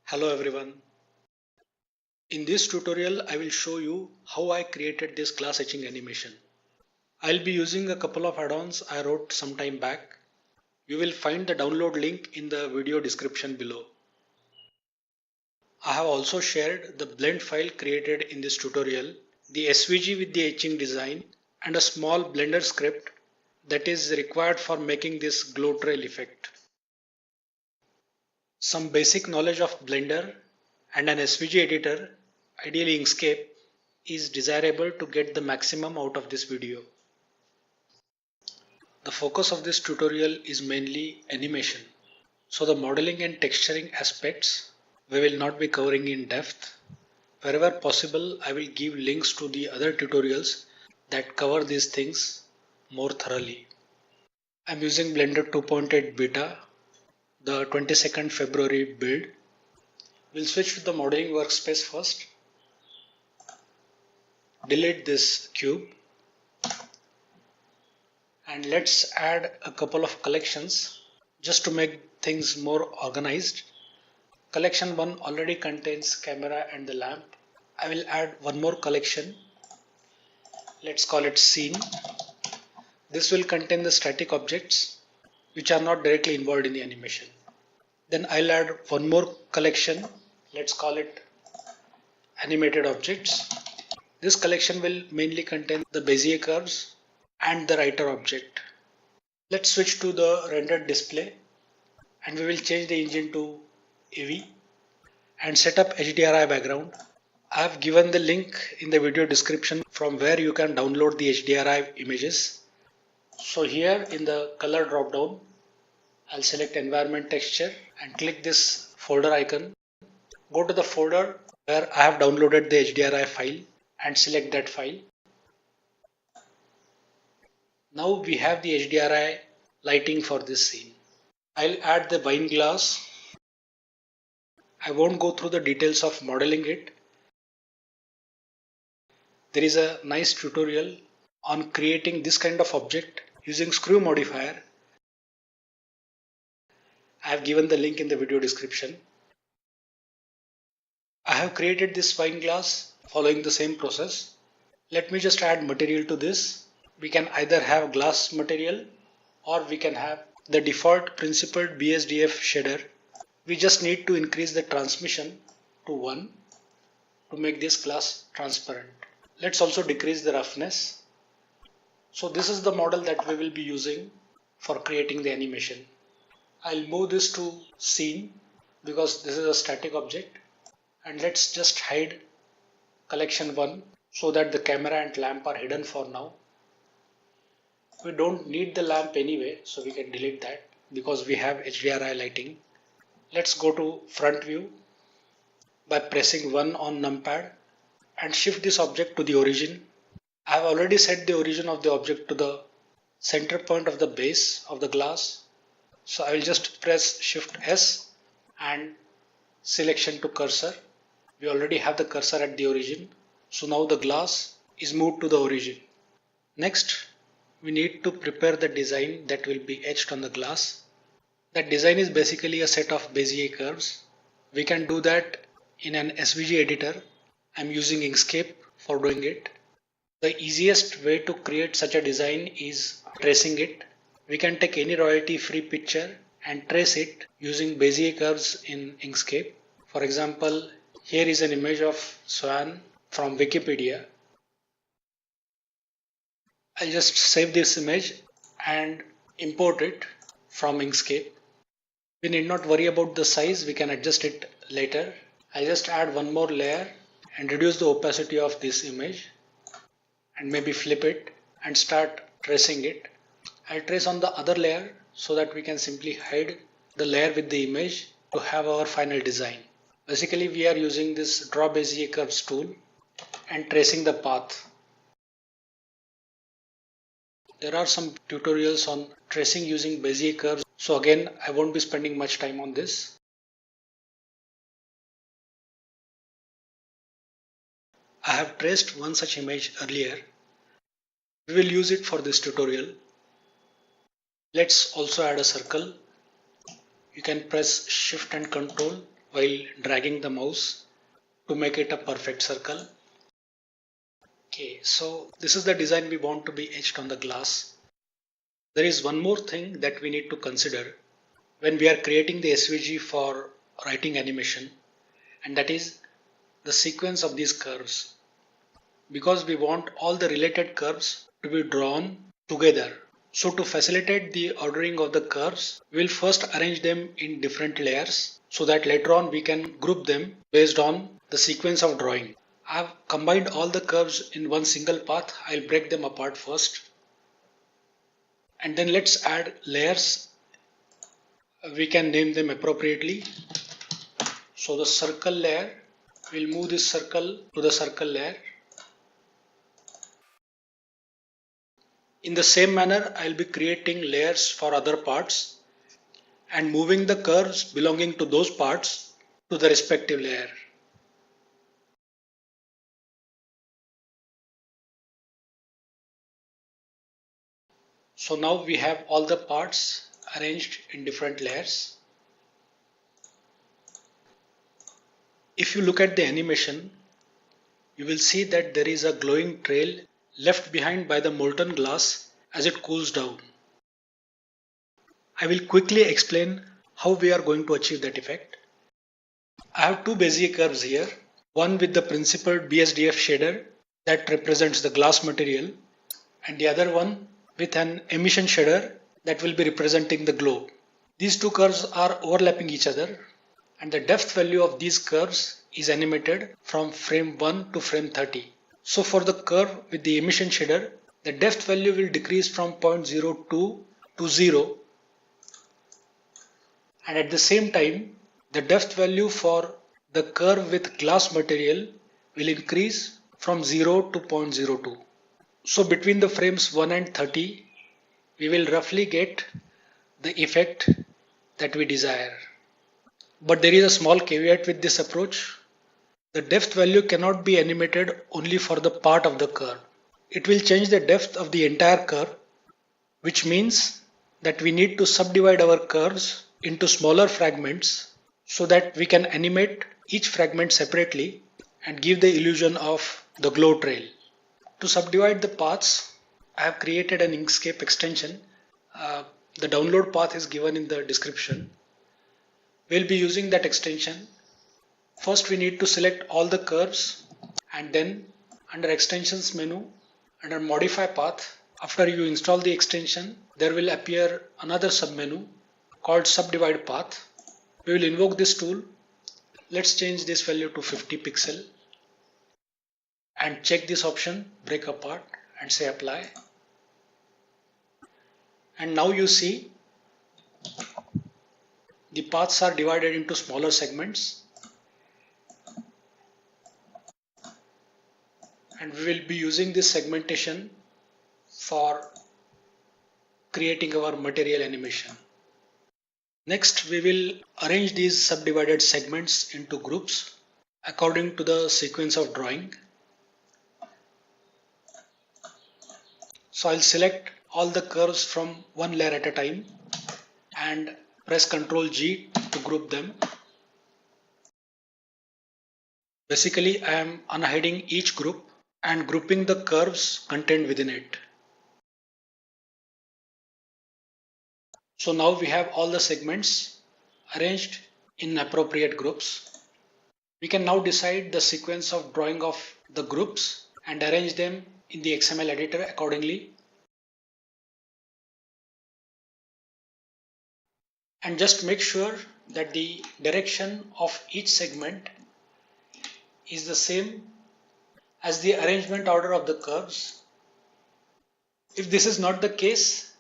Hello everyone. In this tutorial I will show you how I created this glass etching animation. I'll be using a couple of add-ons I wrote some time back. You will find the download link in the video description below. I have also shared the blend file created in this tutorial, the SVG with the etching design and a small Blender script that is required for making this glow trail effect. Some basic knowledge of Blender and an SVG editor, ideally Inkscape, is desirable to get the maximum out of this video. The focus of this tutorial is mainly animation. So the modeling and texturing aspects we will not be covering in depth. Wherever possible, I will give links to the other tutorials that cover these things more thoroughly. I'm using Blender 2.8 beta, the 22nd February build. We'll switch to the modeling workspace first. Delete this cube. And let's add a couple of collections just to make things more organized. Collection 1 already contains camera and the lamp. I will add one more collection. Let's call it scene. This will contain the static objects which are not directly involved in the animation. Then I'll add one more collection. Let's call it animated objects. This collection will mainly contain the Bezier curves and the writer object. Let's switch to the rendered display and we will change the engine to AV and set up HDRI background. I have given the link in the video description from where you can download the HDRI images. So here in the color drop down, I'll select environment texture and click this folder icon. Go to the folder where I have downloaded the HDRI file and select that file. Now we have the HDRI lighting for this scene. I'll add the wine glass. I won't go through the details of modeling it. There is a nice tutorial on creating this kind of object using screw modifier. I have given the link in the video description. I have created this wine glass following the same process. Let me just add material to this. We can either have glass material or we can have the default principled BSDF shader. We just need to increase the transmission to 1 to make this glass transparent. Let's also decrease the roughness. So this is the model that we will be using for creating the animation. I'll move this to scene because this is a static object, and let's just hide collection 1 so that the camera and lamp are hidden for now. We don't need the lamp anyway, so we can delete that because we have HDRI lighting. Let's go to front view by pressing 1 on numpad and shift this object to the origin. I have already set the origin of the object to the center point of the base of the glass. So I will just press Shift S and selection to cursor. We already have the cursor at the origin. So now the glass is moved to the origin. Next, we need to prepare the design that will be etched on the glass. That design is basically a set of Bezier curves. We can do that in an SVG editor. I'm using Inkscape for doing it. The easiest way to create such a design is tracing it. We can take any royalty free picture and trace it using Bezier curves in Inkscape. For example, here is an image of swan from Wikipedia. I'll just save this image and import it from Inkscape. We need not worry about the size, we can adjust it later. I'll just add one more layer and reduce the opacity of this image and maybe flip it and start tracing it. I'll trace on the other layer so that we can simply hide the layer with the image to have our final design. Basically, we are using this Draw Bezier Curves tool and tracing the path. There are some tutorials on tracing using Bezier curves, so again I won't be spending much time on this. I have traced one such image earlier. We will use it for this tutorial. Let's also add a circle. You can press Shift and Control while dragging the mouse to make it a perfect circle. Okay, so this is the design we want to be etched on the glass. There is one more thing that we need to consider when we are creating the SVG for writing animation, and that is the sequence of these curves, because we want all the related curves to be drawn together. So to facilitate the ordering of the curves, we will first arrange them in different layers so that later on we can group them based on the sequence of drawing. I have combined all the curves in one single path. I'll break them apart first. And then let's add layers. We can name them appropriately. So the circle layer, we'll move this circle to the circle layer. In the same manner, I'll be creating layers for other parts and moving the curves belonging to those parts to the respective layer. So now we have all the parts arranged in different layers. If you look at the animation, you will see that there is a glowing trail left behind by the molten glass as it cools down. I will quickly explain how we are going to achieve that effect. I have two Bezier curves here, one with the principled BSDF shader that represents the glass material, and the other one with an emission shader that will be representing the glow. These two curves are overlapping each other, and the depth value of these curves is animated from frame 1 to frame 30. So for the curve with the emission shader, the depth value will decrease from 0.02 to 0, and at the same time the depth value for the curve with glass material will increase from 0 to 0.02. So between the frames 1 and 30, we will roughly get the effect that we desire. But there is a small caveat with this approach. The depth value cannot be animated only for the part of the curve. It will change the depth of the entire curve, which means that we need to subdivide our curves into smaller fragments so that we can animate each fragment separately and give the illusion of the glow trail. To subdivide the paths, I have created an Inkscape extension. The download path is given in the description. We'll be using that extension. First we need to select all the curves, and then under extensions menu, under modify path, after you install the extension, there will appear another submenu called subdivide path. We will invoke this tool. Let's change this value to 50 pixel and check this option, break apart, and say apply. And now you see the paths are divided into smaller segments, and we will be using this segmentation for creating our material animation. Next, we will arrange these subdivided segments into groups according to the sequence of drawing. So I'll select all the curves from one layer at a time and press Ctrl G to group them. Basically, I am unhiding each group and grouping the curves contained within it. So now we have all the segments arranged in appropriate groups. We can now decide the sequence of drawing of the groups and arrange them in the XML editor accordingly. And just make sure that the direction of each segment is the same as the arrangement order of the curves. If this is not the case,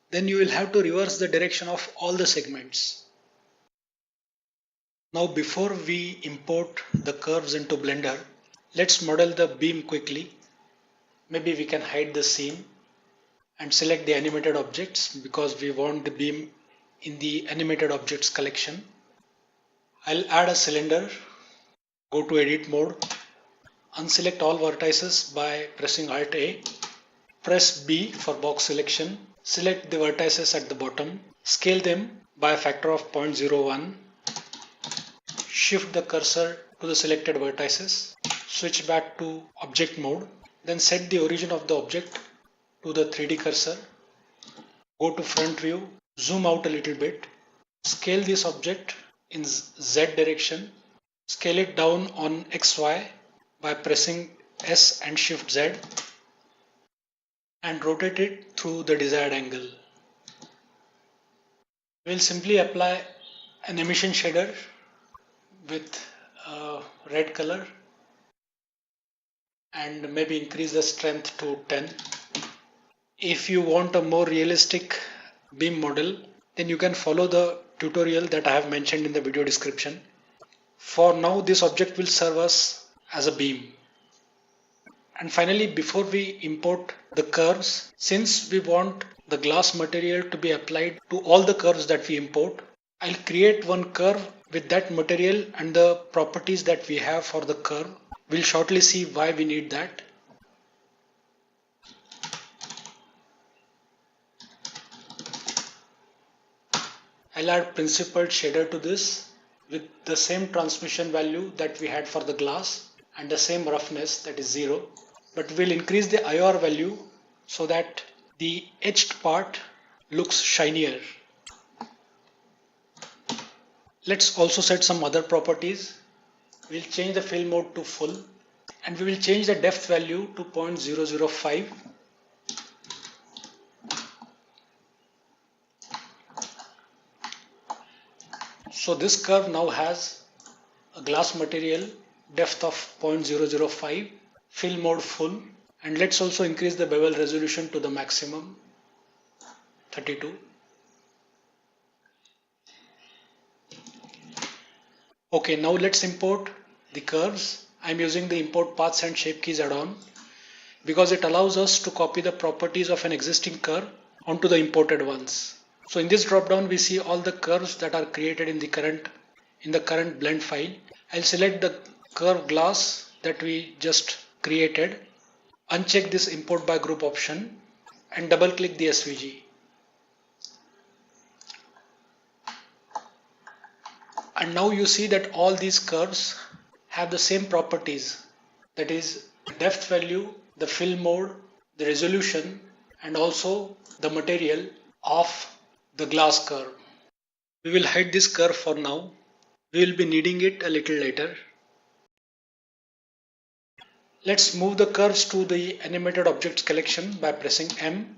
then you will have to reverse the direction of all the segments. Now before we import the curves into Blender, let's model the beam quickly. Maybe we can hide the seam and select the animated objects because we want the beam in the animated objects collection. I'll add a cylinder, go to edit mode, unselect all vertices by pressing Alt A, press B for box selection, select the vertices at the bottom, scale them by a factor of 0.01, shift the cursor to the selected vertices, switch back to object mode, then set the origin of the object to the 3D cursor, go to front view, zoom out a little bit, scale this object in Z direction, scale it down on XY by pressing S and Shift Z, and rotate it through the desired angle. We'll simply apply an emission shader with red color and maybe increase the strength to 10. If you want a more realistic beam model, then you can follow the tutorial that I have mentioned in the video description. For now, this object will serve us as a beam. And finally, before we import the curves, since we want the glass material to be applied to all the curves that we import, I'll create one curve with that material and the properties that we have for the curve. We'll shortly see why we need that. I'll add principled shader to this with the same transmission value that we had for the glass and the same roughness, that is 0. But we'll increase the IR value so that the etched part looks shinier. Let's also set some other properties. We'll change the fill mode to full and we will change the depth value to 0.005. So this curve now has a glass material depth of 0.005, fill mode full, and let's also increase the bevel resolution to the maximum, 32. Okay, now let's import the curves. I'm using the import paths and shape keys add-on because it allows us to copy the properties of an existing curve onto the imported ones. So in this drop down we see all the curves that are created in the current blend file. I'll select the curve glass that we just created, uncheck this import by group option and double click the SVG. And now you see that all these curves have the same properties, that is depth value, the fill mode, the resolution and also the material of the glass curve. We will hide this curve for now. We will be needing it a little later. Let's move the curves to the animated objects collection by pressing M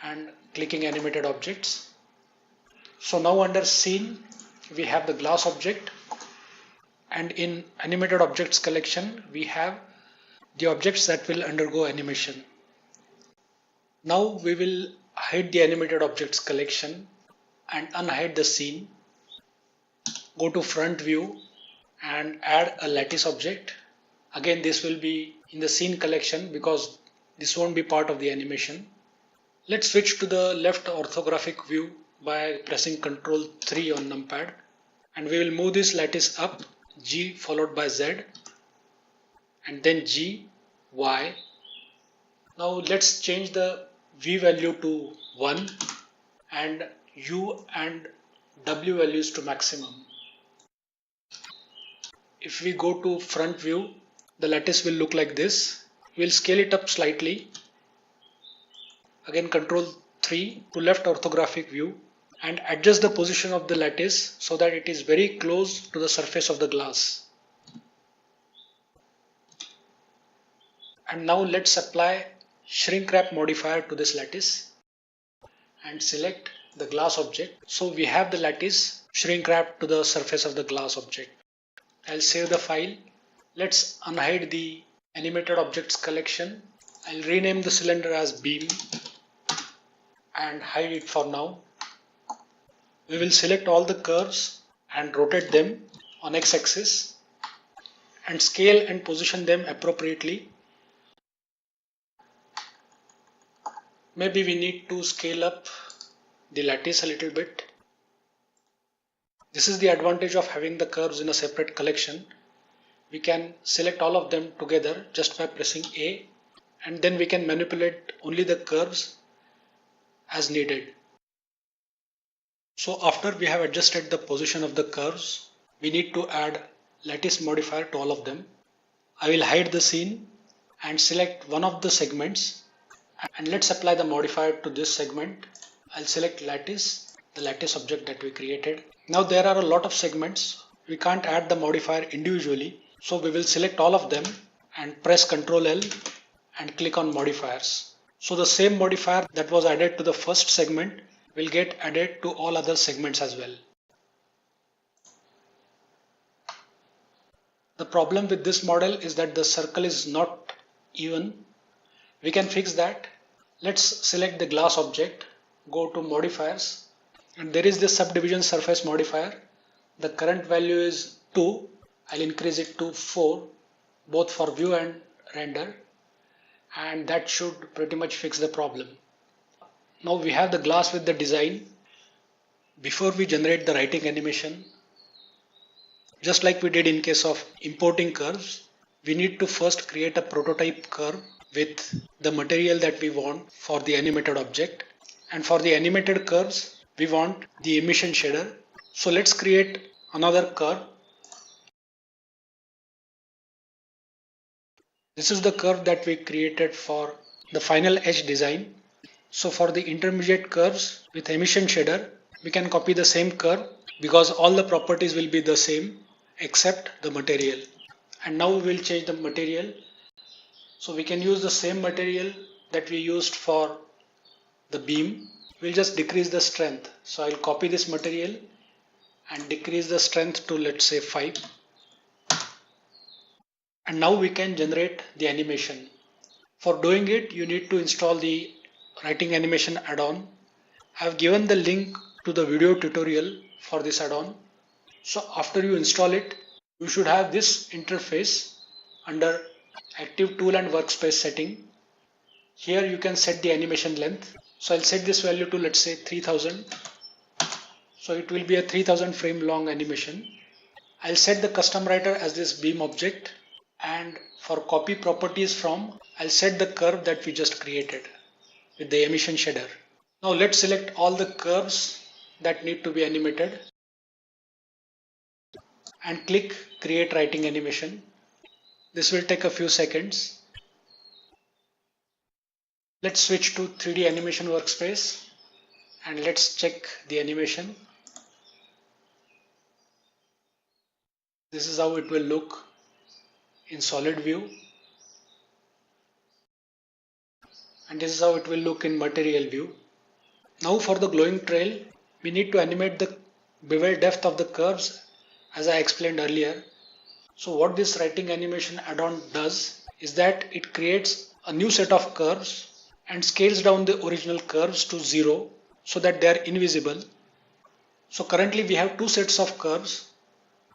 and clicking animated objects. So now under scene we have the glass object, and in animated objects collection we have the objects that will undergo animation. Now we will hide the animated objects collection and unhide the scene. Go to front view and add a lattice object. Again, this will be in the scene collection because this won't be part of the animation. Let's switch to the left orthographic view by pressing Ctrl 3 on numpad, and we will move this lattice up, G followed by Z and then G, Y. Now let's change the V value to 1 and U and W values to maximum. If we go to front view, the lattice will look like this. We'll scale it up slightly. Again Ctrl 3 to left orthographic view and adjust the position of the lattice so that it is very close to the surface of the glass. And now let's apply shrink wrap modifier to this lattice and select the glass object. So we have the lattice shrink wrapped to the surface of the glass object. I'll save the file. Let's unhide the animated objects collection. I'll rename the cylinder as beam and hide it for now. We will select all the curves and rotate them on x-axis and scale and position them appropriately. Maybe we need to scale up the lattice a little bit. This is the advantage of having the curves in a separate collection. We can select all of them together just by pressing A, and then we can manipulate only the curves as needed. So after we have adjusted the position of the curves, we need to add lattice modifier to all of them. I will hide the scene and select one of the segments, and let's apply the modifier to this segment. I'll select lattice, the lattice object that we created. Now there are a lot of segments. We can't add the modifier individually, so we will select all of them and press Ctrl L and click on modifiers. So the same modifier that was added to the first segment will get added to all other segments as well. The problem with this model is that the circle is not even. We can fix that. Let's select the glass object, go to modifiers, and there is this subdivision surface modifier. The current value is 2. I'll increase it to 4, both for view and render, and that should pretty much fix the problem. Now we have the glass with the design. Before we generate the writing animation, just like we did in case of importing curves, we need to first create a prototype curve with the material that we want for the animated object. And for the animated curves, we want the emission shader. So let's create another curve. This is the curve that we created for the final edge design. So for the intermediate curves with emission shader, we can copy the same curve because all the properties will be the same except the material. And now we will change the material. So we can use the same material that we used for the beam. We'll just decrease the strength. So I'll copy this material and decrease the strength to, let's say, 5. And now we can generate the animation. For doing it, you need to install the writing animation add-on. I have given the link to the video tutorial for this add-on. So after you install it, you should have this interface under Active Tool and Workspace setting. Here you can set the animation length. So I'll set this value to, let's say, 3000. So it will be a 3000 frame long animation. I'll set the custom writer as this beam object, and for copy properties from, I'll set the curve that we just created with the emission shader. Now let's select all the curves that need to be animated and click create writing animation. This will take a few seconds. Let's switch to 3D animation workspace and let's check the animation. This is how it will look in solid view, and this is how it will look in material view. Now for the glowing trail, we need to animate the bevel depth of the curves as I explained earlier. So what this writing animation add-on does is that it creates a new set of curves and scales down the original curves to 0 so that they are invisible. So currently we have two sets of curves,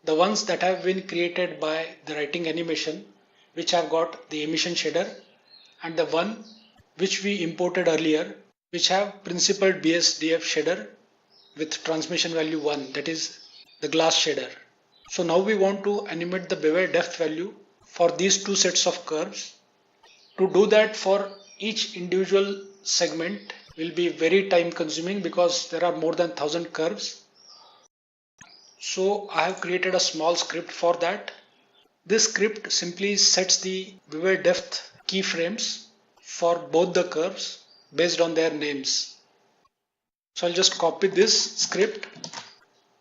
the ones that have been created by the writing animation, which have got the emission shader, and the one which we imported earlier, which have principled BSDF shader with transmission value 1, that is the glass shader. So now we want to animate the bevel depth value for these two sets of curves. To do that for each individual segment will be very time consuming because there are more than 1000 curves. So I have created a small script for that. This script simply sets the bevel depth keyframes for both the curves based on their names. So I'll just copy this script,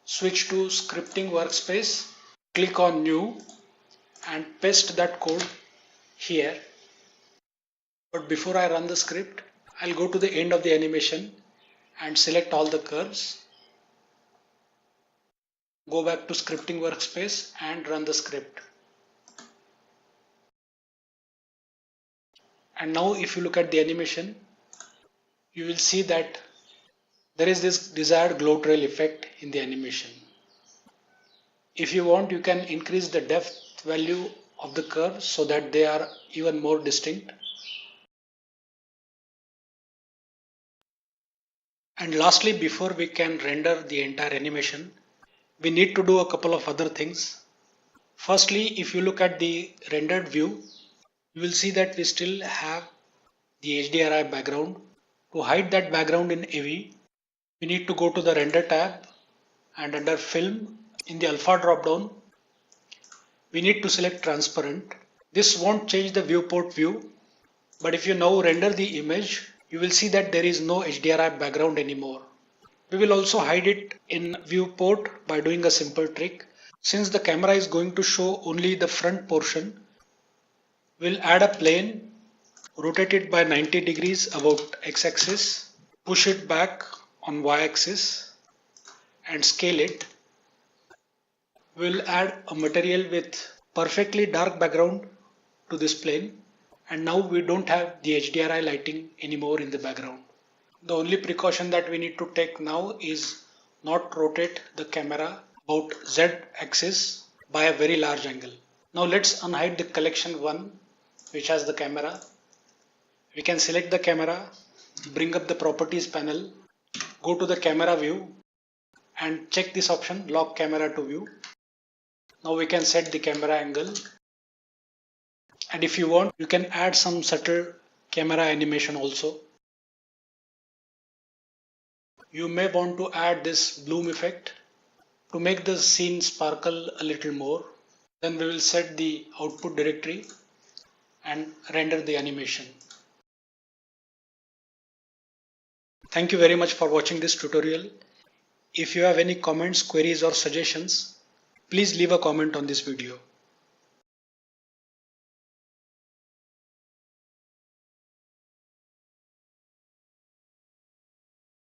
switch to scripting workspace, click on new and paste that code here. But before I run the script, I'll go to the end of the animation and select all the curves. Go back to scripting workspace and run the script. And now if you look at the animation, you will see that there is this desired glow trail effect in the animation. If you want, you can increase the depth value of the curves so that they are even more distinct. And lastly, before we can render the entire animation, we need to do a couple of other things. Firstly, if you look at the rendered view, you will see that we still have the HDRI background. To hide that background in AV, we need to go to the render tab and under film, In the alpha drop-down, we need to select transparent. This won't change the viewport view, but if you now render the image, you will see that there is no HDRI background anymore. We will also hide it in viewport by doing a simple trick. Since the camera is going to show only the front portion, we'll add a plane, rotate it by 90 degrees about x-axis, push it back on y-axis and scale it. We'll add a material with perfectly dark background to this plane, and now we don't have the HDRI lighting anymore in the background. The only precaution that we need to take now is not rotate the camera about Z axis by a very large angle. Now let's unhide the collection 1 which has the camera. We can select the camera, bring up the properties panel, go to the camera view and check this option, lock camera to view. Now we can set the camera angle, and if you want you can add some subtle camera animation also. You may want to add this bloom effect to make the scene sparkle a little more. Then we will set the output directory and render the animation. Thank you very much for watching this tutorial. If you have any comments, queries or suggestions, please leave a comment on this video.